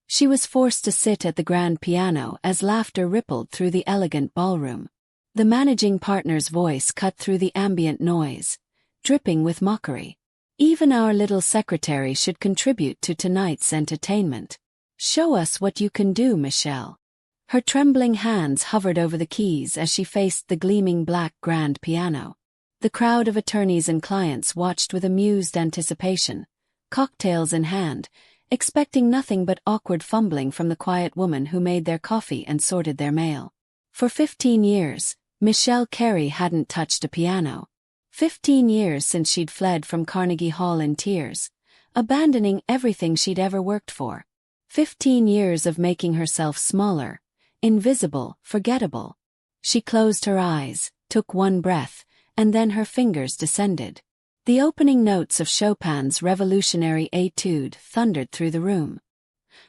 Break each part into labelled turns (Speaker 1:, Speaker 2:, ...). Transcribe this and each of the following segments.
Speaker 1: She was forced to sit at the grand piano as laughter rippled through the elegant ballroom. The managing partner's voice cut through the ambient noise, dripping with mockery. Even our little secretary should contribute to tonight's entertainment. Show us what you can do, Michelle. Her trembling hands hovered over the keys as she faced the gleaming black grand piano. The crowd of attorneys and clients watched with amused anticipation, cocktails in hand, expecting nothing but awkward fumbling from the quiet woman who made their coffee and sorted their mail. For 15 years, Michelle Carey hadn't touched a piano. 15 years since she'd fled from Carnegie Hall in tears, abandoning everything she'd ever worked for. 15 years of making herself smaller, invisible, forgettable. She closed her eyes, took one breath, and then her fingers descended. The opening notes of Chopin's revolutionary Etude thundered through the room.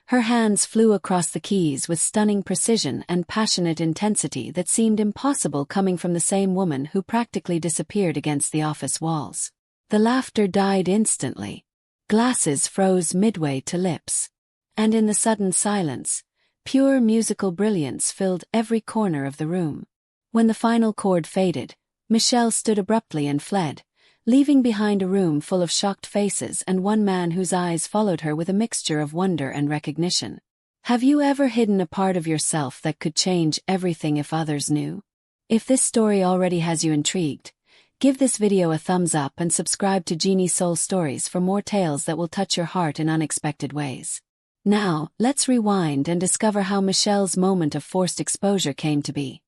Speaker 1: Her hands flew across the keys with stunning precision and passionate intensity that seemed impossible coming from the same woman who practically disappeared against the office walls. The laughter died instantly. Glasses froze midway to lips. And in the sudden silence, pure musical brilliance filled every corner of the room. When the final chord faded, Michelle stood abruptly and fled, leaving behind a room full of shocked faces and one man whose eyes followed her with a mixture of wonder and recognition. Have you ever hidden a part of yourself that could change everything if others knew? If this story already has you intrigued, give this video a thumbs up and subscribe to Genie Soul Stories for more tales that will touch your heart in unexpected ways. Now, let's rewind and discover how Michelle's moment of forced exposure came to be,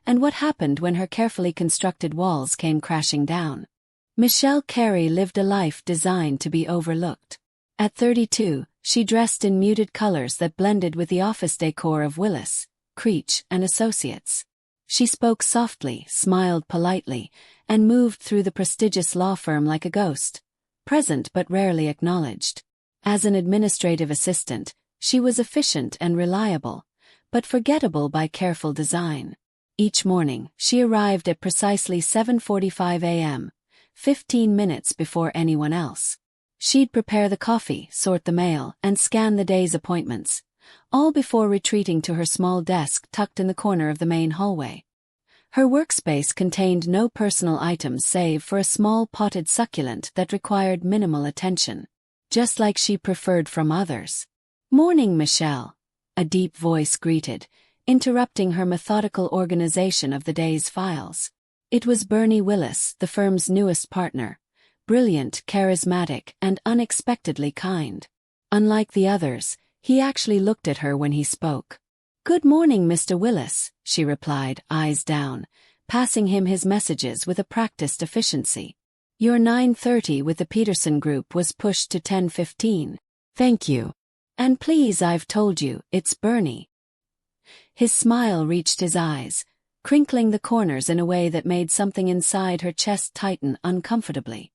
Speaker 1: and what happened when her carefully constructed walls came crashing down. Michelle Carey lived a life designed to be overlooked. At 32, she dressed in muted colors that blended with the office decor of Willis, Creech and Associates. She spoke softly, smiled politely, and moved through the prestigious law firm like a ghost, present but rarely acknowledged. As an administrative assistant, she was efficient and reliable, but forgettable by careful design. Each morning, she arrived at precisely 7:45 a.m., 15 minutes before anyone else. She'd prepare the coffee, sort the mail, and scan the day's appointments, all before retreating to her small desk tucked in the corner of the main hallway. Her workspace contained no personal items save for a small potted succulent that required minimal attention, just like she preferred from others. "Morning, Michelle," a deep voice greeted, interrupting her methodical organization of the day's files. It was Bernie Willis, the firm's newest partner, brilliant, charismatic, and unexpectedly kind. Unlike the others, he actually looked at her when he spoke. "Good morning, Mr. Willis," she replied, eyes down, passing him his messages with a practiced efficiency. "Your 9:30 with the Peterson Group was pushed to 10:15. Thank you. And please, I've told you, it's Bernie." His smile reached his eyes, crinkling the corners in a way that made something inside her chest tighten uncomfortably.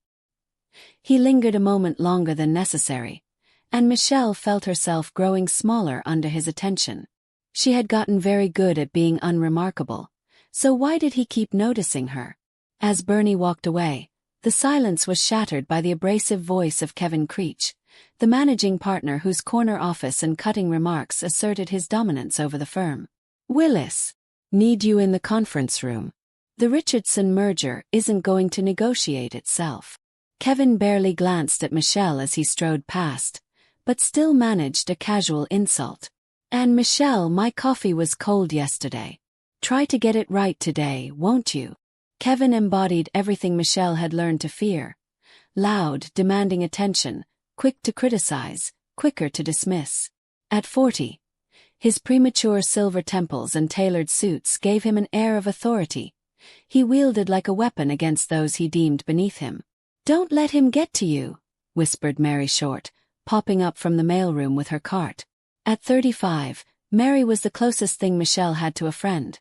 Speaker 1: He lingered a moment longer than necessary, and Michelle felt herself growing smaller under his attention. She had gotten very good at being unremarkable, so why did he keep noticing her? As Bernie walked away, the silence was shattered by the abrasive voice of Kevin Creech, the managing partner whose corner office and cutting remarks asserted his dominance over the firm. "Willis, need you in the conference room. The Richardson merger isn't going to negotiate itself." Kevin barely glanced at Michelle as he strode past, but still managed a casual insult. "And Michelle, my coffee was cold yesterday. Try to get it right today, won't you?" Kevin embodied everything Michelle had learned to fear. Loud, demanding attention, quick to criticize, quicker to dismiss. At 40, his premature silver temples and tailored suits gave him an air of authority. He wielded like a weapon against those he deemed beneath him. "Don't let him get to you," whispered Mary Short, popping up from the mailroom with her cart. At 35, Mary was the closest thing Michelle had to a friend.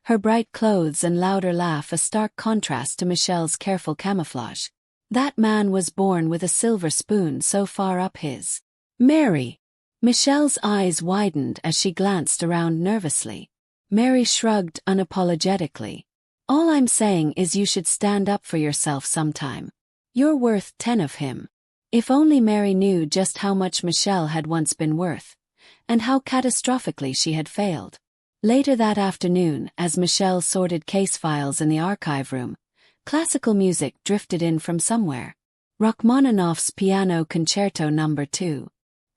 Speaker 1: Her bright clothes and louder laugh a stark contrast to Michelle's careful camouflage. That man was born with a silver spoon so far up his. "Mary!" Michelle's eyes widened as she glanced around nervously. Mary shrugged unapologetically. "All I'm saying is you should stand up for yourself sometime. You're worth 10 of him." If only Mary knew just how much Michelle had once been worth, and how catastrophically she had failed. Later that afternoon, as Michelle sorted case files in the archive room, classical music drifted in from somewhere. Rachmaninoff's Piano Concerto No. 2.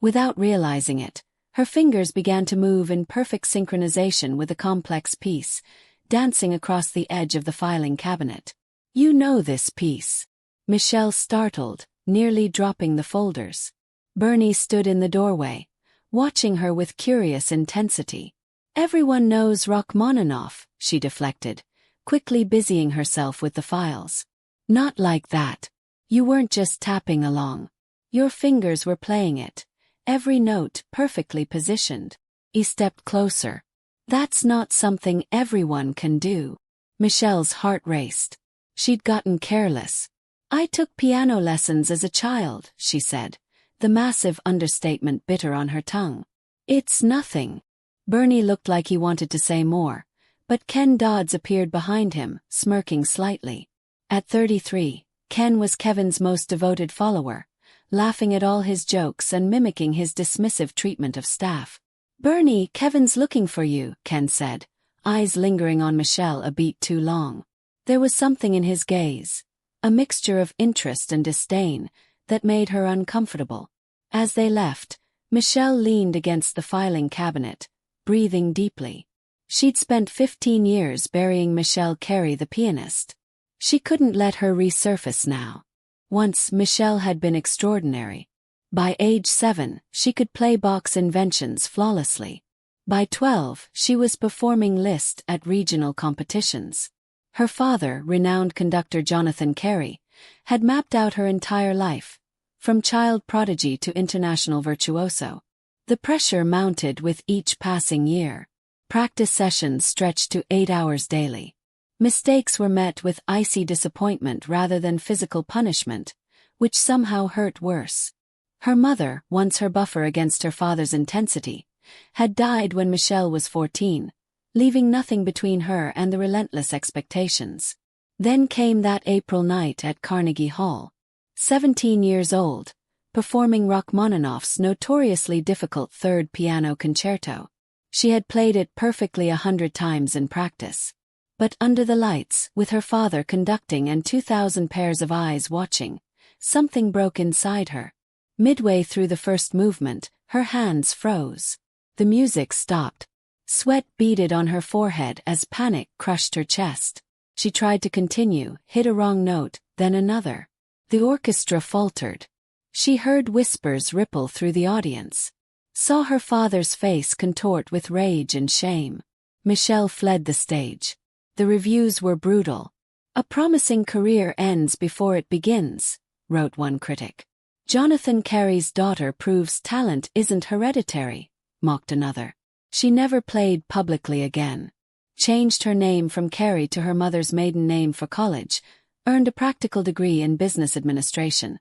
Speaker 1: Without realizing it, her fingers began to move in perfect synchronization with the complex piece, dancing across the edge of the filing cabinet. "You know this piece." Michelle startled, nearly dropping the folders. Bernie stood in the doorway, watching her with curious intensity. "Everyone knows Rachmaninoff," she deflected, quickly busying herself with the files. "Not like that. You weren't just tapping along. Your fingers were playing it, every note perfectly positioned." He stepped closer. "That's not something everyone can do." Michelle's heart raced. She'd gotten careless. "I took piano lessons as a child," she said, the massive understatement bitter on her tongue. "It's nothing." Bernie looked like he wanted to say more, but Ken Dodds appeared behind him, smirking slightly. At 33, Ken was Kevin's most devoted follower, laughing at all his jokes and mimicking his dismissive treatment of staff. "Bernie, Kevin's looking for you," Ken said, eyes lingering on Michelle a beat too long. There was something in his gaze, a mixture of interest and disdain, that made her uncomfortable. As they left, Michelle leaned against the filing cabinet, breathing deeply. She'd spent 15 years burying Michelle Carey, the pianist. She couldn't let her resurface now. Once Michelle had been extraordinary. By age 7, she could play Bach's Inventions flawlessly. By 12, she was performing Liszt at regional competitions. Her father, renowned conductor Jonathan Carey, had mapped out her entire life, from child prodigy to international virtuoso. The pressure mounted with each passing year. Practice sessions stretched to 8 hours daily. Mistakes were met with icy disappointment rather than physical punishment, which somehow hurt worse. Her mother, once her buffer against her father's intensity, had died when Michelle was 14, leaving nothing between her and the relentless expectations. Then came that April night at Carnegie Hall. 17 years old, performing Rachmaninoff's notoriously difficult Third Piano Concerto. She had played it perfectly 100 times in practice. But under the lights, with her father conducting and 2,000 pairs of eyes watching, something broke inside her. Midway through the first movement, her hands froze. The music stopped. Sweat beaded on her forehead as panic crushed her chest. She tried to continue, hit a wrong note, then another. The orchestra faltered. She heard whispers ripple through the audience. Saw her father's face contort with rage and shame. Michelle fled the stage. The reviews were brutal. "A promising career ends before it begins," wrote one critic. "Jonathan Carey's daughter proves talent isn't hereditary," mocked another. She never played publicly again. Changed her name from Carey to her mother's maiden name for college, earned a practical degree in business administration,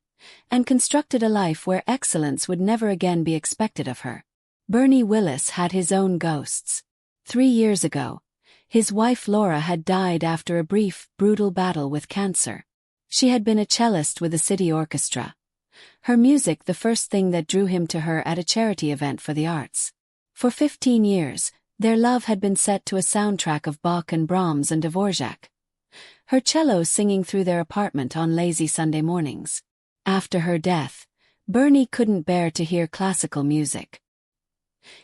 Speaker 1: and constructed a life where excellence would never again be expected of her. Bernie Willis had his own ghosts. 3 years ago, his wife Laura had died after a brief, brutal battle with cancer. She had been a cellist with the city orchestra. Her music the first thing that drew him to her at a charity event for the arts. For 15 years, their love had been set to a soundtrack of Bach and Brahms and Dvorak. Her cello singing through their apartment on lazy Sunday mornings. After her death, Bernie couldn't bear to hear classical music.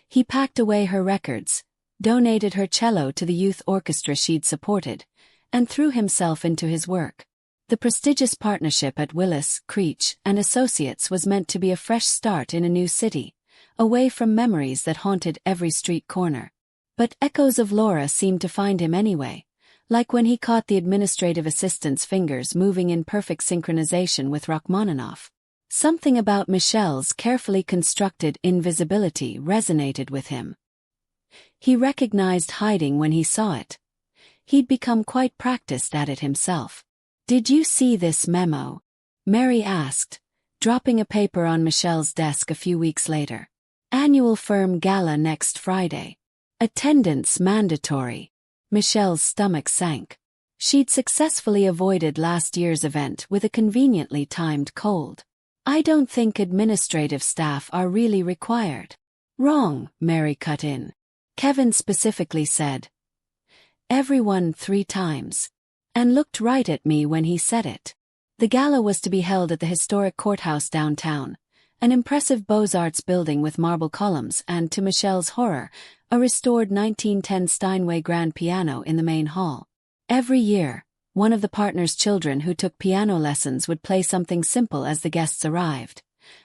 Speaker 1: He packed away her records, donated her cello to the youth orchestra she'd supported, and threw himself into his work. The prestigious partnership at Willis, Creech, and Associates was meant to be a fresh start in a new city, away from memories that haunted every street corner. But echoes of Laura seemed to find him anyway, like when he caught the administrative assistant's fingers moving in perfect synchronization with Rachmaninoff. Something about Michelle's carefully constructed invisibility resonated with him. He recognized hiding when he saw it. He'd become quite practiced at it himself. "Did you see this memo?" Mary asked, dropping a paper on Michelle's desk a few weeks later. "Annual firm gala next Friday. Attendance mandatory." Michelle's stomach sank. She'd successfully avoided last year's event with a conveniently timed cold. "I don't think administrative staff are really required." Wrong, Mary cut in. Kevin specifically said, everyone 3 times. And looked right at me when he said it. The gala was to be held at the historic courthouse downtown, an impressive Beaux-Arts building with marble columns and, to Michelle's horror, a restored 1910 Steinway grand piano in the main hall. Every year, one of the partners' children who took piano lessons would play something simple as the guests arrived,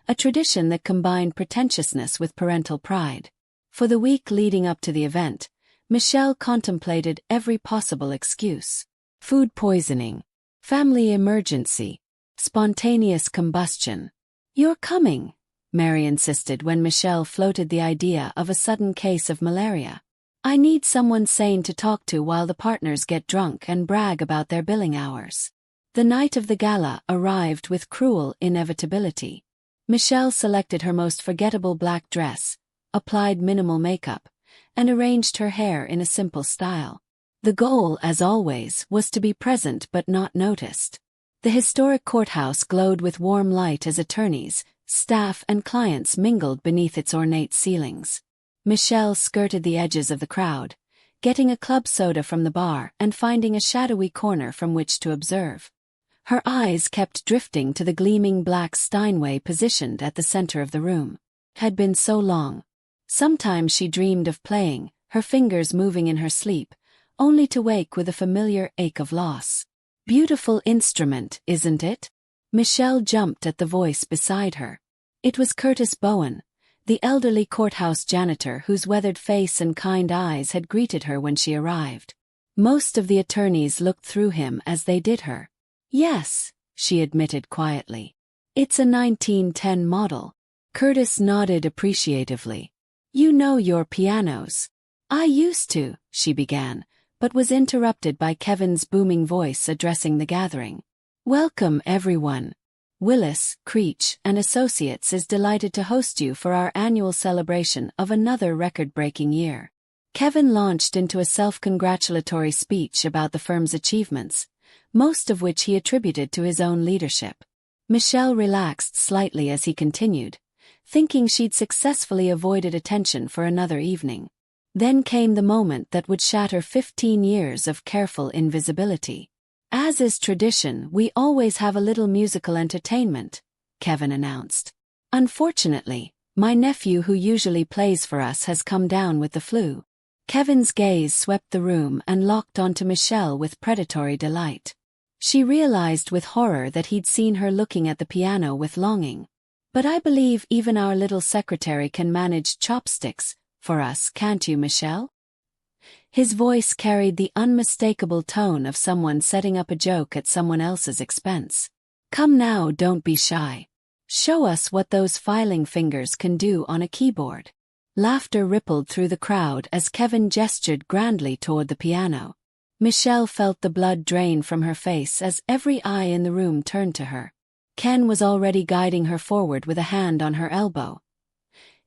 Speaker 1: a tradition that combined pretentiousness with parental pride. For the week leading up to the event, Michelle contemplated every possible excuse. Food poisoning, family emergency, spontaneous combustion. You're coming, Mary insisted when Michelle floated the idea of a sudden case of malaria. I need someone sane to talk to while the partners get drunk and brag about their billing hours. The night of the gala arrived with cruel inevitability. Michelle selected her most forgettable black dress, applied minimal makeup, and arranged her hair in a simple style. The goal, as always, was to be present but not noticed. The historic courthouse glowed with warm light as attorneys, staff, and clients mingled beneath its ornate ceilings. Michelle skirted the edges of the crowd, getting a club soda from the bar and finding a shadowy corner from which to observe. Her eyes kept drifting to the gleaming black Steinway positioned at the center of the room. It had been so long. Sometimes she dreamed of playing, her fingers moving in her sleep, only to wake with a familiar ache of loss. Beautiful instrument, isn't it? Michelle jumped at the voice beside her. It was Curtis Bowen, the elderly courthouse janitor whose weathered face and kind eyes had greeted her when she arrived. Most of the attorneys looked through him as they did her. Yes, she admitted quietly. It's a 1910 model. Curtis nodded appreciatively. You know your pianos. I used to, she began, but was interrupted by Kevin's booming voice addressing the gathering. Welcome, everyone. Willis, Creech, and Associates is delighted to host you for our annual celebration of another record-breaking year. Kevin launched into a self-congratulatory speech about the firm's achievements, most of which he attributed to his own leadership. Michelle relaxed slightly as he continued, thinking she'd successfully avoided attention for another evening. Then came the moment that would shatter 15 years of careful invisibility. As is tradition, we always have a little musical entertainment, Kevin announced. Unfortunately, my nephew who usually plays for us has come down with the flu. Kevin's gaze swept the room and locked onto Michelle with predatory delight. She realized with horror that he'd seen her looking at the piano with longing. But I believe even our little secretary can manage chopsticks for us, can't you, Michelle? His voice carried the unmistakable tone of someone setting up a joke at someone else's expense. Come now, don't be shy. Show us what those filing fingers can do on a keyboard. Laughter rippled through the crowd as Kevin gestured grandly toward the piano. Michelle felt the blood drain from her face as every eye in the room turned to her. Ken was already guiding her forward with a hand on her elbow,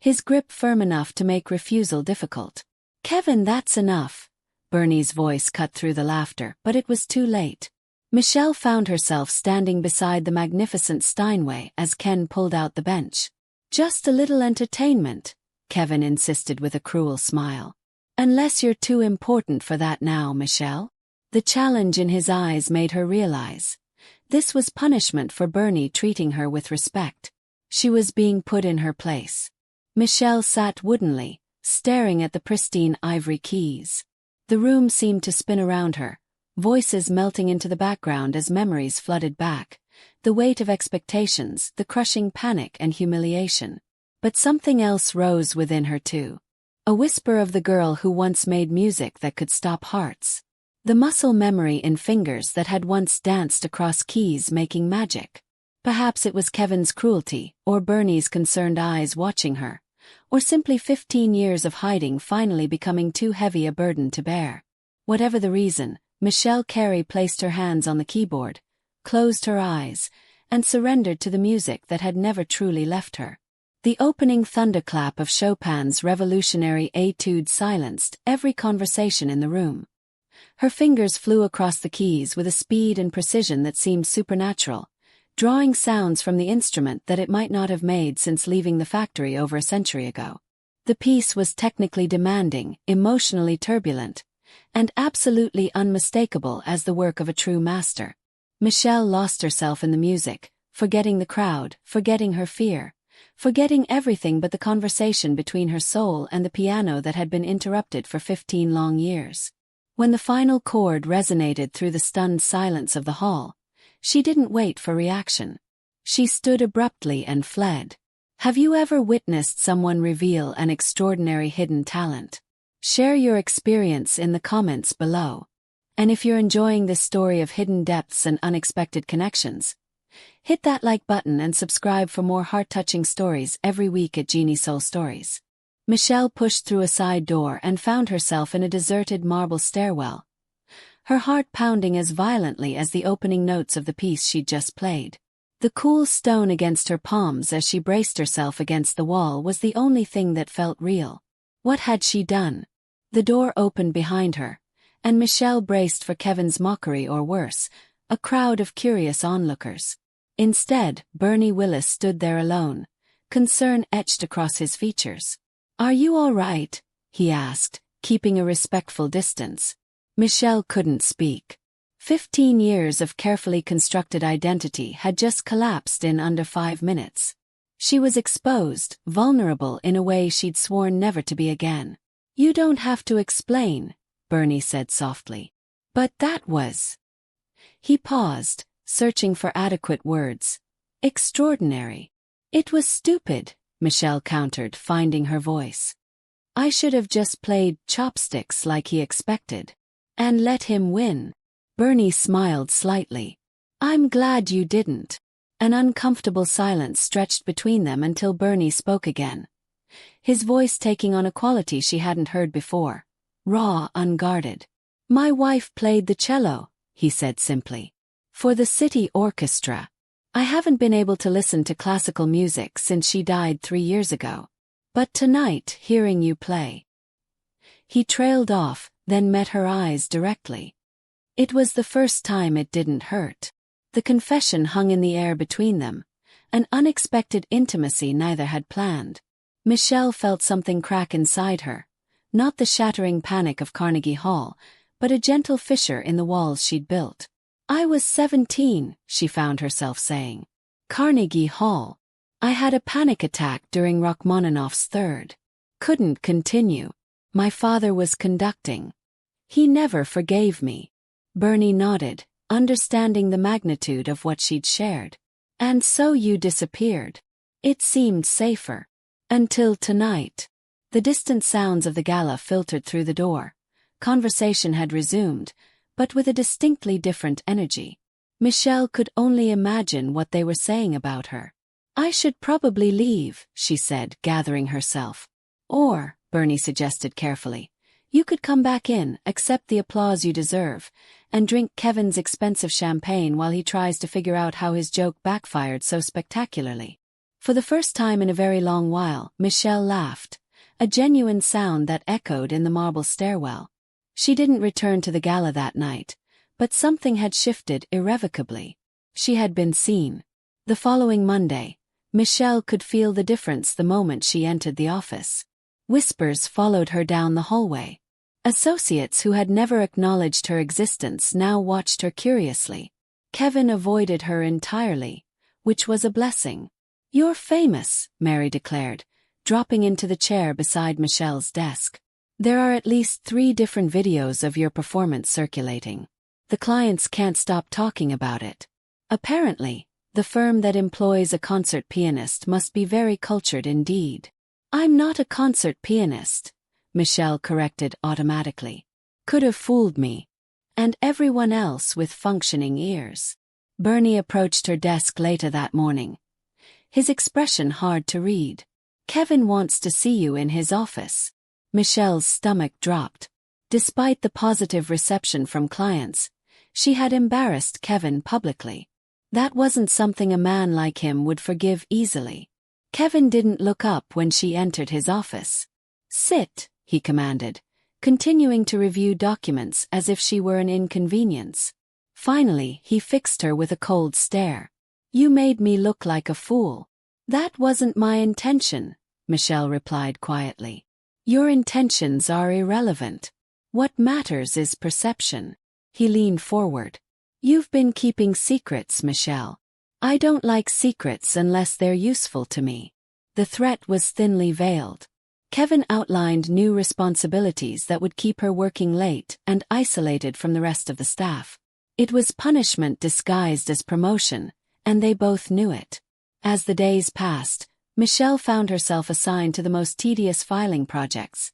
Speaker 1: his grip firm enough to make refusal difficult. Kevin, that's enough. Bernie's voice cut through the laughter, but it was too late. Michelle found herself standing beside the magnificent Steinway as Ken pulled out the bench. Just a little entertainment, Kevin insisted with a cruel smile. Unless you're too important for that now, Michelle. The challenge in his eyes made her realize this was punishment for Bernie treating her with respect. She was being put in her place. Michelle sat woodenly, staring at the pristine ivory keys. The room seemed to spin around her, voices melting into the background as memories flooded back, the weight of expectations, the crushing panic and humiliation. But something else rose within her too. A whisper of the girl who once made music that could stop hearts. The muscle memory in fingers that had once danced across keys making magic. Perhaps it was Kevin's cruelty, or Bernie's concerned eyes watching her, or simply 15 years of hiding finally becoming too heavy a burden to bear. Whatever the reason, Michelle Carey placed her hands on the keyboard, closed her eyes, and surrendered to the music that had never truly left her. The opening thunderclap of Chopin's revolutionary Etude silenced every conversation in the room. Her fingers flew across the keys with a speed and precision that seemed supernatural, drawing sounds from the instrument that it might not have made since leaving the factory over a century ago. The piece was technically demanding, emotionally turbulent, and absolutely unmistakable as the work of a true master. Michelle lost herself in the music, forgetting the crowd, forgetting her fear, forgetting everything but the conversation between her soul and the piano that had been interrupted for 15 long years. When the final chord resonated through the stunned silence of the hall, she didn't wait for reaction. She stood abruptly and fled. Have you ever witnessed someone reveal an extraordinary hidden talent? Share your experience in the comments below. And if you're enjoying this story of hidden depths and unexpected connections, hit that like button and subscribe for more heart-touching stories every week at Genie Soul Stories. Michelle pushed through a side door and found herself in a deserted marble stairwell, her heart pounding as violently as the opening notes of the piece she'd just played. The cool stone against her palms as she braced herself against the wall was the only thing that felt real. What had she done? The door opened behind her, and Michelle braced for Kevin's mockery or worse, a crowd of curious onlookers. Instead, Bernie Willis stood there alone, concern etched across his features. "Are you all right?" he asked, keeping a respectful distance. Michelle couldn't speak. 15 years of carefully constructed identity had just collapsed in under 5 minutes. She was exposed, vulnerable in a way she'd sworn never to be again. "You don't have to explain," Bernie said softly. "But that was..." He paused, searching for adequate words. "Extraordinary." "It was stupid," Michelle countered, finding her voice. "I should have just played chopsticks like he expected. And let him win." Bernie smiled slightly. "I'm glad you didn't." An uncomfortable silence stretched between them until Bernie spoke again, his voice taking on a quality she hadn't heard before, raw, unguarded. "My wife played the cello," he said simply, "for the city orchestra. I haven't been able to listen to classical music since she died 3 years ago. But tonight, hearing you play..." He trailed off, then met her eyes directly. It was the first time it didn't hurt. The confession hung in the air between them, an unexpected intimacy neither had planned. Michelle felt something crack inside her, not the shattering panic of Carnegie Hall, but a gentle fissure in the walls she'd built. "I was 17, she found herself saying. "Carnegie Hall. I had a panic attack during Rachmaninoff's third. Couldn't continue. My father was conducting. He never forgave me." Bernie nodded, understanding the magnitude of what she'd shared. "And so you disappeared. It seemed safer. Until tonight." The distant sounds of the gala filtered through the door. Conversation had resumed, but with a distinctly different energy. Michelle could only imagine what they were saying about her. "I should probably leave," she said, gathering herself. "Or," Bernie suggested carefully, "you could come back in, accept the applause you deserve, and drink Kevin's expensive champagne while he tries to figure out how his joke backfired so spectacularly." For the first time in a very long while, Michelle laughed, a genuine sound that echoed in the marble stairwell. She didn't return to the gala that night, but something had shifted irrevocably. She had been seen. The following Monday, Michelle could feel the difference the moment she entered the office. Whispers followed her down the hallway. Associates who had never acknowledged her existence now watched her curiously. Kevin avoided her entirely, which was a blessing. "You're famous," Mary declared, dropping into the chair beside Michelle's desk. "There are at least 3 different videos of your performance circulating. The clients can't stop talking about it. Apparently, the firm that employs a concert pianist must be very cultured indeed." "I'm not a concert pianist," Michelle corrected automatically. "Could have fooled me. And everyone else with functioning ears." Bernie approached her desk later that morning, his expression hard to read. "Kevin wants to see you in his office." Michelle's stomach dropped. Despite the positive reception from clients, she had embarrassed Kevin publicly. That wasn't something a man like him would forgive easily. Kevin didn't look up when she entered his office. "Sit," he commanded, continuing to review documents as if she were an inconvenience. Finally, he fixed her with a cold stare. "You made me look like a fool." "That wasn't my intention," Michelle replied quietly. Your intentions are irrelevant. What matters is perception. He leaned forward. You've been keeping secrets, Michelle. I don't like secrets unless they're useful to me. The threat was thinly veiled. Kevin outlined new responsibilities that would keep her working late and isolated from the rest of the staff. It was punishment disguised as promotion, and they both knew it. As the days passed, Michelle found herself assigned to the most tedious filing projects,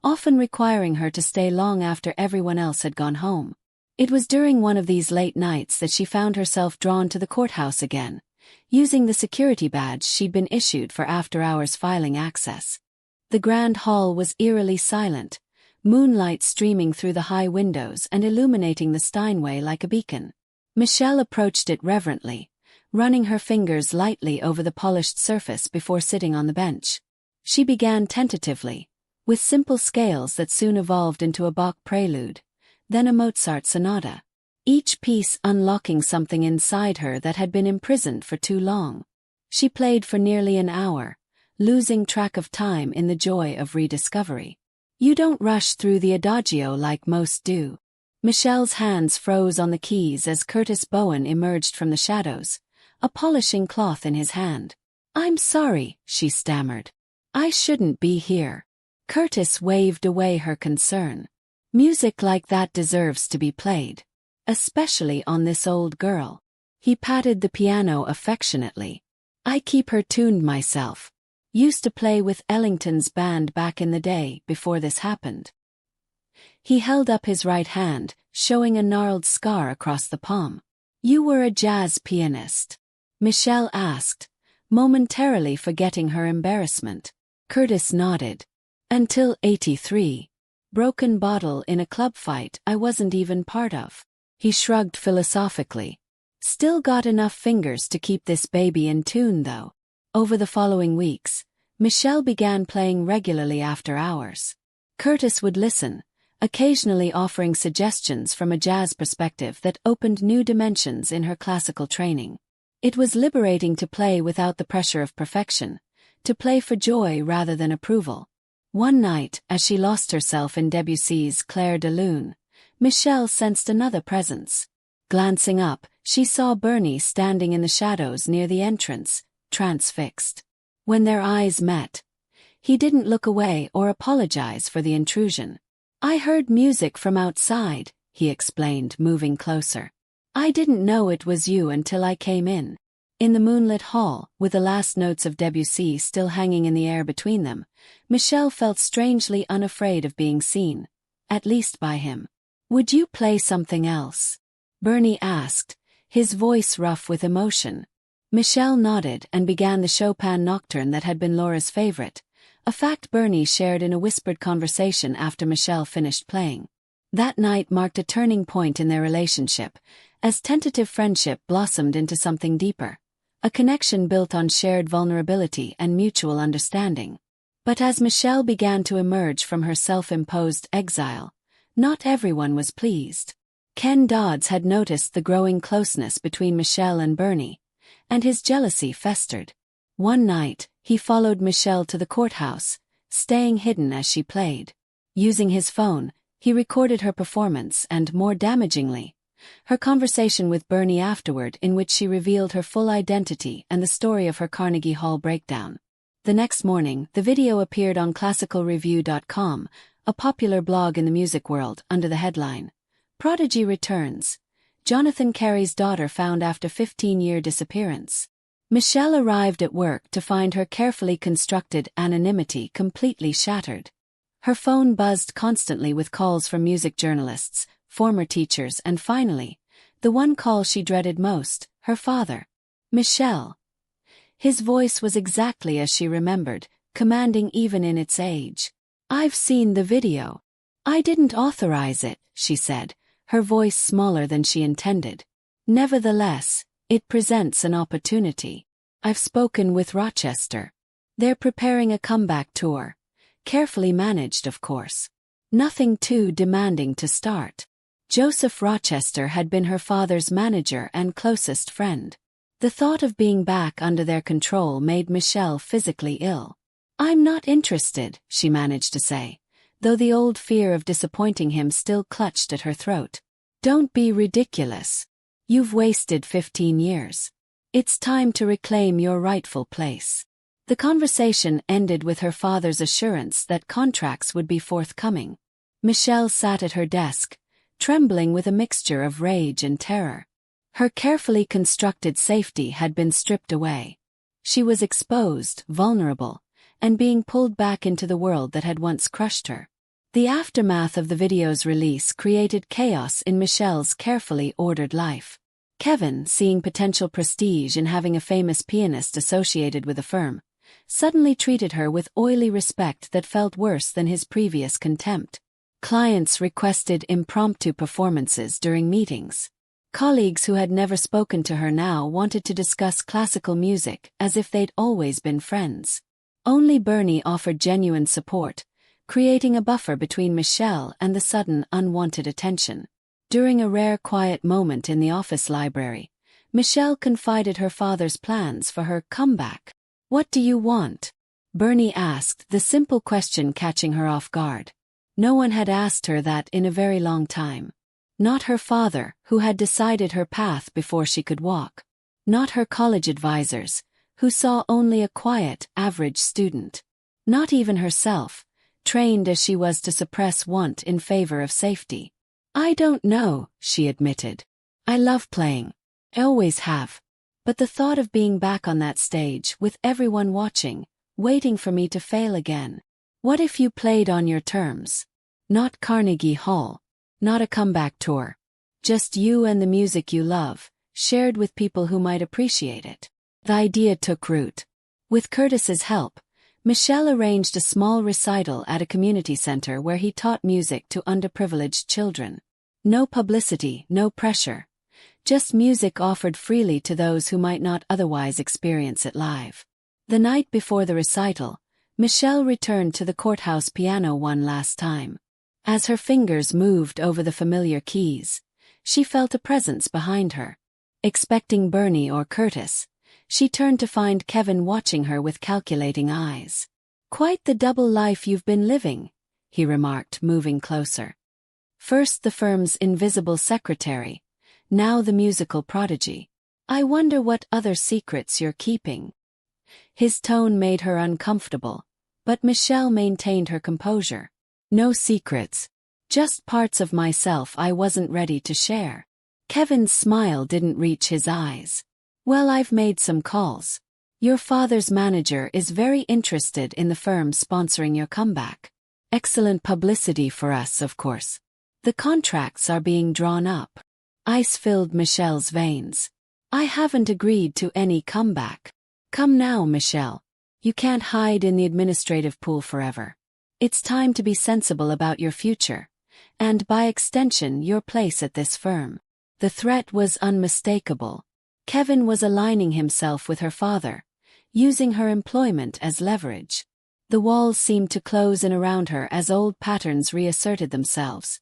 Speaker 1: often requiring her to stay long after everyone else had gone home. It was during one of these late nights that she found herself drawn to the courthouse again, using the security badge she'd been issued for after-hours filing access. The grand hall was eerily silent, moonlight streaming through the high windows and illuminating the Steinway like a beacon. Michelle approached it reverently, running her fingers lightly over the polished surface before sitting on the bench. She began tentatively, with simple scales that soon evolved into a Bach prelude, then a Mozart sonata, each piece unlocking something inside her that had been imprisoned for too long. She played for nearly an hour, losing track of time in the joy of rediscovery. You don't rush through the adagio like most do. Michelle's hands froze on the keys as Curtis Bowen emerged from the shadows, a polishing cloth in his hand. I'm sorry, she stammered. I shouldn't be here. Curtis waved away her concern. Music like that deserves to be played, especially on this old girl. He patted the piano affectionately. I keep her tuned myself. Used to play with Ellington's band back in the day before this happened. He held up his right hand, showing a gnarled scar across the palm. You were a jazz pianist? Michelle asked, momentarily forgetting her embarrassment. Curtis nodded. Until '83. Broken bottle in a club fight I wasn't even part of. He shrugged philosophically. Still got enough fingers to keep this baby in tune though. Over the following weeks, Michelle began playing regularly after hours. Curtis would listen, occasionally offering suggestions from a jazz perspective that opened new dimensions in her classical training. It was liberating to play without the pressure of perfection, to play for joy rather than approval. One night, as she lost herself in Debussy's Clair de Lune, Michelle sensed another presence. Glancing up, she saw Bernie standing in the shadows near the entrance, transfixed. When their eyes met, he didn't look away or apologize for the intrusion. I heard music from outside, he explained, moving closer. I didn't know it was you until I came in. In the moonlit hall, with the last notes of Debussy still hanging in the air between them, Michelle felt strangely unafraid of being seen, at least by him. Would you play something else? Bernie asked, his voice rough with emotion. Michelle nodded and began the Chopin nocturne that had been Laura's favorite, a fact Bernie shared in a whispered conversation after Michelle finished playing. That night marked a turning point in their relationship, as tentative friendship blossomed into something deeper. A connection built on shared vulnerability and mutual understanding. But as Michelle began to emerge from her self-imposed exile, not everyone was pleased. Ken Dodds had noticed the growing closeness between Michelle and Bernie, and his jealousy festered. One night, he followed Michelle to the courthouse, staying hidden as she played. Using his phone, he recorded her performance and, more damagingly, her conversation with Bernie afterward, in which she revealed her full identity and the story of her Carnegie Hall breakdown. The next morning, the video appeared on classicalreview.com, a popular blog in the music world, under the headline, Prodigy Returns. Jonathan Carey's daughter found after 15-year disappearance. Michelle arrived at work to find her carefully constructed anonymity completely shattered. Her phone buzzed constantly with calls from music journalists, former teachers, and finally, the one call she dreaded most, her father. Michelle. His voice was exactly as she remembered, commanding even in its age. I've seen the video. I didn't authorize it, she said, her voice smaller than she intended. Nevertheless, it presents an opportunity. I've spoken with Rochester. They're preparing a comeback tour. Carefully managed, of course. Nothing too demanding to start. Joseph Rochester had been her father's manager and closest friend. The thought of being back under their control made Michelle physically ill. "I'm not interested," she managed to say, though the old fear of disappointing him still clutched at her throat. "Don't be ridiculous. You've wasted 15 years. It's time to reclaim your rightful place." The conversation ended with her father's assurance that contracts would be forthcoming. Michelle sat at her desk, trembling with a mixture of rage and terror. Her carefully constructed safety had been stripped away. She was exposed, vulnerable, and being pulled back into the world that had once crushed her. The aftermath of the video's release created chaos in Michelle's carefully ordered life. Kevin, seeing potential prestige in having a famous pianist associated with the firm, suddenly treated her with oily respect that felt worse than his previous contempt. Clients requested impromptu performances during meetings. Colleagues who had never spoken to her now wanted to discuss classical music as if they'd always been friends. Only Bernie offered genuine support, creating a buffer between Michelle and the sudden unwanted attention. During a rare quiet moment in the office library, Michelle confided her father's plans for her comeback. "What do you want?" Bernie asked, the simple question catching her off guard. No one had asked her that in a very long time. Not her father, who had decided her path before she could walk. Not her college advisors, who saw only a quiet, average student. Not even herself, trained as she was to suppress want in favor of safety. "I don't know," she admitted. "I love playing. I always have. But the thought of being back on that stage, with everyone watching, waiting for me to fail again. What if you played on your terms? Not Carnegie Hall. Not a comeback tour. Just you and the music you love, shared with people who might appreciate it." The idea took root. With Curtis's help, Michelle arranged a small recital at a community center where he taught music to underprivileged children. No publicity, no pressure. Just music offered freely to those who might not otherwise experience it live. The night before the recital, Michelle returned to the courthouse piano one last time. As her fingers moved over the familiar keys, she felt a presence behind her. Expecting Bernie or Curtis, she turned to find Kevin watching her with calculating eyes. "Quite the double life you've been living," he remarked, moving closer. "First the firm's invisible secretary, now the musical prodigy. I wonder what other secrets you're keeping." His tone made her uncomfortable, but Michelle maintained her composure. "No secrets. Just parts of myself I wasn't ready to share." Kevin's smile didn't reach his eyes. "Well, I've made some calls. Your father's manager is very interested in the firm sponsoring your comeback. Excellent publicity for us, of course. The contracts are being drawn up." Ice filled Michelle's veins. "I haven't agreed to any comeback. Come now, Michelle. You can't hide in the administrative pool forever. It's time to be sensible about your future, and by extension your place at this firm." The threat was unmistakable. Kevin was aligning himself with her father, using her employment as leverage. The walls seemed to close in around her as old patterns reasserted themselves.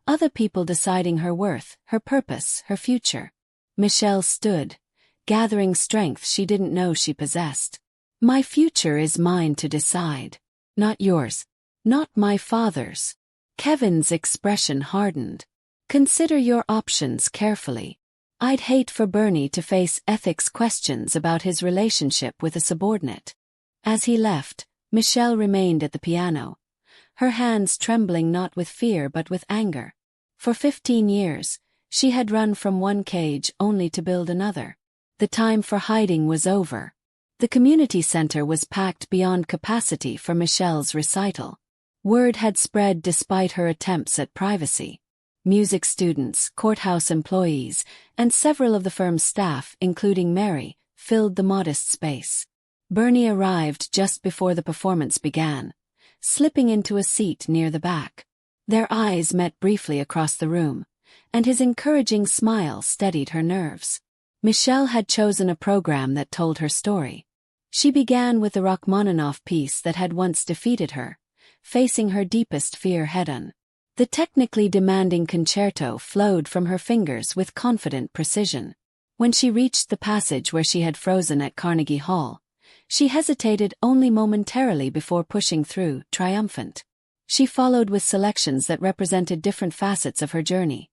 Speaker 1: Other people deciding her worth, her purpose, her future. Michelle stood, gathering strength she didn't know she possessed. "My future is mine to decide. Not yours. Not my father's." Kevin's expression hardened. "Consider your options carefully. I'd hate for Bernie to face ethics questions about his relationship with a subordinate." As he left, Michelle remained at the piano, her hands trembling not with fear but with anger. For 15 years, she had run from one cage only to build another. The time for hiding was over. The community center was packed beyond capacity for Michelle's recital. Word had spread despite her attempts at privacy. Music students, courthouse employees, and several of the firm's staff, including Mary, filled the modest space. Bernie arrived just before the performance began, slipping into a seat near the back. Their eyes met briefly across the room, and his encouraging smile steadied her nerves. Michelle had chosen a program that told her story. She began with the Rachmaninoff piece that had once defeated her, facing her deepest fear head-on. The technically demanding concerto flowed from her fingers with confident precision. When she reached the passage where she had frozen at Carnegie Hall, She hesitated only momentarily before pushing through, triumphant. She followed with selections that represented different facets of her journey.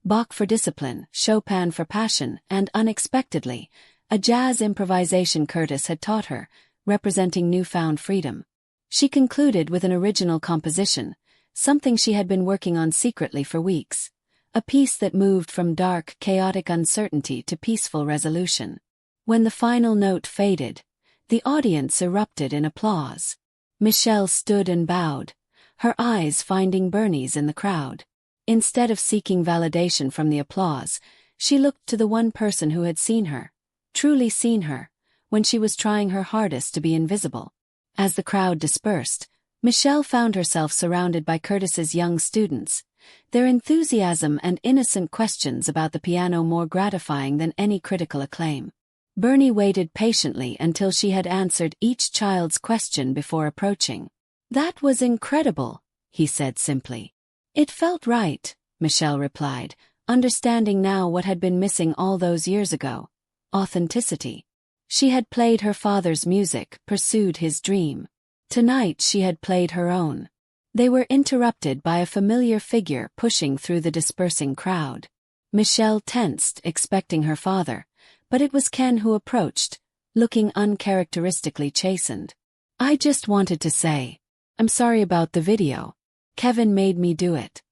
Speaker 1: Bach for discipline, Chopin for passion, and unexpectedly, a jazz improvisation Curtis had taught her, representing newfound freedom. She concluded with an original composition, something she had been working on secretly for weeks, a piece that moved from dark, chaotic uncertainty to peaceful resolution. When the final note faded, the audience erupted in applause. Michelle stood and bowed, her eyes finding Bernie's in the crowd. Instead of seeking validation from the applause, she looked to the one person who had seen her, truly seen her, when she was trying her hardest to be invisible. As the crowd dispersed, Michelle found herself surrounded by Curtis's young students, their enthusiasm and innocent questions about the piano more gratifying than any critical acclaim. Bernie waited patiently until she had answered each child's question before approaching. "That was incredible," he said simply. "It felt right," Michelle replied, understanding now what had been missing all those years ago: authenticity. She had played her father's music, pursued his dream. Tonight she had played her own. They were interrupted by a familiar figure pushing through the dispersing crowd. Michelle tensed, expecting her father, but it was Ken who approached, looking uncharacteristically chastened. "I just wanted to say, I'm sorry about the video. Kevin made me do it.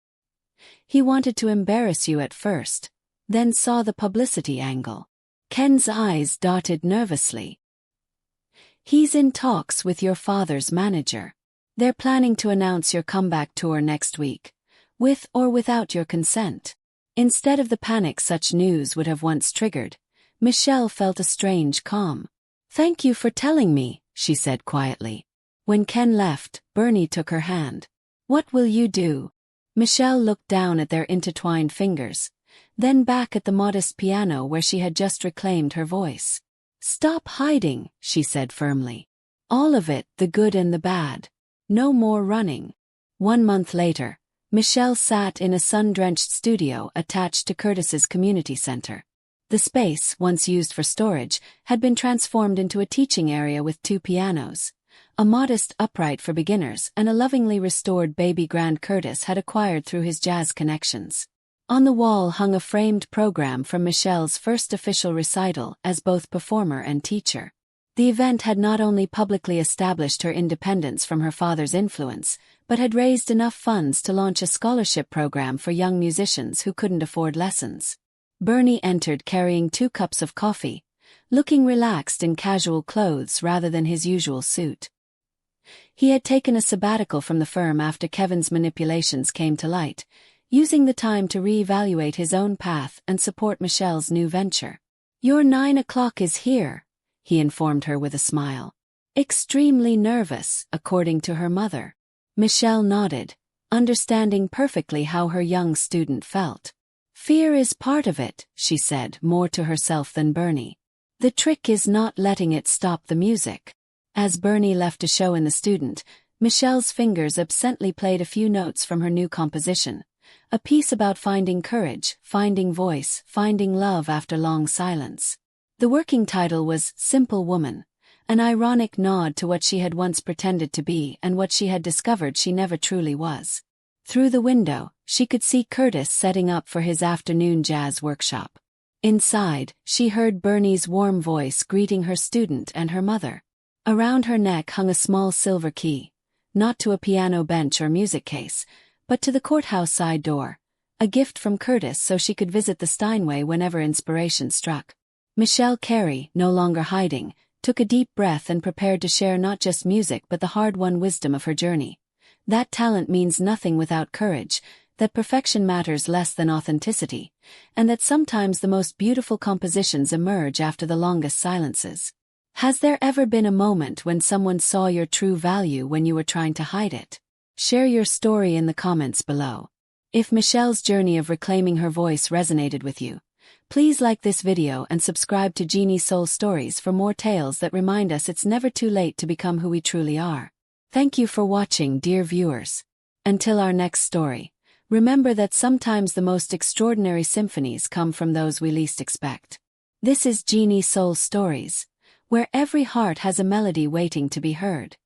Speaker 1: He wanted to embarrass you at first, then saw the publicity angle." Ken's eyes dotted nervously. "He's in talks with your father's manager. They're planning to announce your comeback tour next week, with or without your consent." Instead of the panic such news would have once triggered, Michelle felt a strange calm. "Thank you for telling me," she said quietly. When Ken left, Bernie took her hand. "What will you do?" Michelle looked down at their intertwined fingers, then back at the modest piano where she had just reclaimed her voice. "Stop hiding," she said firmly. "All of it, the good and the bad. No more running." 1 month later, Michelle sat in a sun-drenched studio attached to Curtis's community center. The space, once used for storage, had been transformed into a teaching area with 2 pianos, a modest upright for beginners and a lovingly restored baby grand Curtis had acquired through his jazz connections. On the wall hung a framed program from Michelle's first official recital as both performer and teacher. The event had not only publicly established her independence from her father's influence, but had raised enough funds to launch a scholarship program for young musicians who couldn't afford lessons. Bernie entered carrying 2 cups of coffee, looking relaxed in casual clothes rather than his usual suit. He had taken a sabbatical from the firm after Kevin's manipulations came to light, using the time to re-evaluate his own path and support Michelle's new venture. "Your 9 o'clock is here," he informed her with a smile. "Extremely nervous, according to her mother." Michelle nodded, understanding perfectly how her young student felt. "Fear is part of it," she said, more to herself than Bernie. "The trick is not letting it stop the music." As Bernie left to show in the student, Michelle's fingers absently played a few notes from her new composition, a piece about finding courage, finding voice, finding love after long silence. The working title was Simple Woman, an ironic nod to what she had once pretended to be and what she had discovered she never truly was. Through the window, she could see Curtis setting up for his afternoon jazz workshop. Inside, she heard Bernie's warm voice greeting her student and her mother. Around her neck hung a small silver key, not to a piano bench or music case, but to the courthouse side door, a gift from Curtis so she could visit the Steinway whenever inspiration struck. Michelle Carey, no longer hiding, took a deep breath and prepared to share not just music but the hard-won wisdom of her journey. That talent means nothing without courage, that perfection matters less than authenticity, and that sometimes the most beautiful compositions emerge after the longest silences. Has there ever been a moment when someone saw your true value when you were trying to hide it? Share your story in the comments below. If Michelle's journey of reclaiming her voice resonated with you, please like this video and subscribe to Genie Soul Stories for more tales that remind us it's never too late to become who we truly are. Thank you for watching, dear viewers. Until our next story, remember that sometimes the most extraordinary symphonies come from those we least expect. This is Genie Soul Stories, where every heart has a melody waiting to be heard.